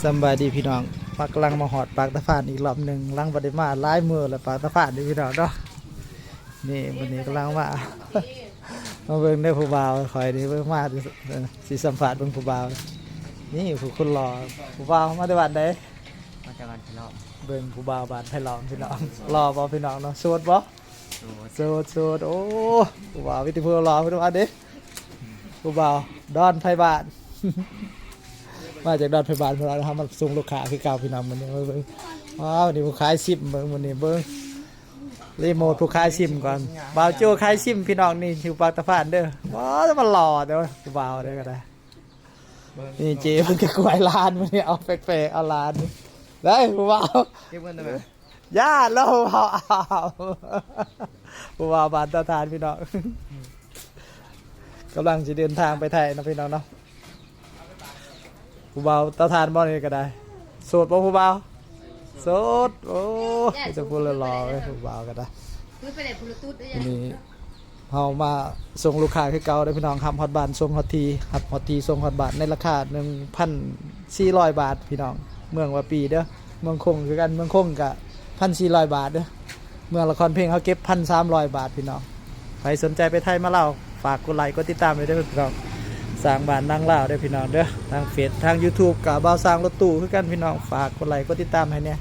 สบายดีพี่น้องปักลังมาหอดปากตะพานอีกรอบหนึ่งลังบไดมาหลายมือแล้วปากตะพานนี่พี่น้องเนาะนี่วันนี้กำลังมา มาเบิ่งได้ผู้บ่าวคอยนี่เบิ่งมาสิสัมผัสเบิ่งผู้บ่าวนี่ผู้คนรอผู้บ่าวมาได้บ้านใดมาจากบ้านพี่น้องเบิ่งผู้บ่าวบ้านไผ่ล้อมพี่น้องรอบ่พี่น้องเนาะโสดบ่โสดโอ้ผู้บ่าววิธีผู้รอพี่น้องอันนี้ผู้บ่าวดอนไผ่บ้าน มาจากดอนไผ่บ้านพวกเรานะครับมาส่งลูกค้าคือเก่าพี่น้องมื้อนี้เบิ่งว้าวนี่ผู้ขายซิมเบิ่งมื้อนี้เบิ่งรีโมทผู้ขายซิมก่อนบ่าวโจ้ขายซิมพี่น้องนี่อยู่ปากตะพานเด้อว้าวจะมาหล่อเด้อผู้บ่าวเด้อก็ได้นี่เจ๊เพิ่นก็กวยร้านมื้อนี้เอาแปลกๆเอาร้านนี่ได้ผู้บ่าว เก็บเงินได้ไหม ย่าแล้วผู้บ่าวเอาผู้บ่าวบ้านตะทานพี่น้องกำลังจะเดินทางไปไทยนะพี่น้องเนาะผู้บ่าวตะทานบ่นี่ก็ได้โสดบ่ผู้บ่าวโสดโอ้จะพูดรอๆไว้ผู้บ่าวก็ได้ พูดไปเลยพูดตุ๊ดได้ยั วัน ง นี้เฮามาส่งลูกค้าคือเก่าได้พี่น้องครับฮอตบานส่งฮอตทีครับฮอตทีส่งฮอตบานในราคา 1,400 บาทพี่น้องเมืองว่าปีเด้อเมืองคงคือกันเมืองคงก็ 1,400 บาทเด้อเมืองละครเพลงเขาเก็บ 1,300 บาทพี่น้องใครสนใจไปไทยมาเล่าฝากกดไลค์กดติดตามไว้ด้วยพี่น้องสร้างบ้านนั่งเล่าด้วยพี่น้องเด้อทางเฟซทาง YouTube กับบ่าวสร้างรถตู้คือกันพี่น้องฝากกดไลค์กดติดตามให้เนี่ย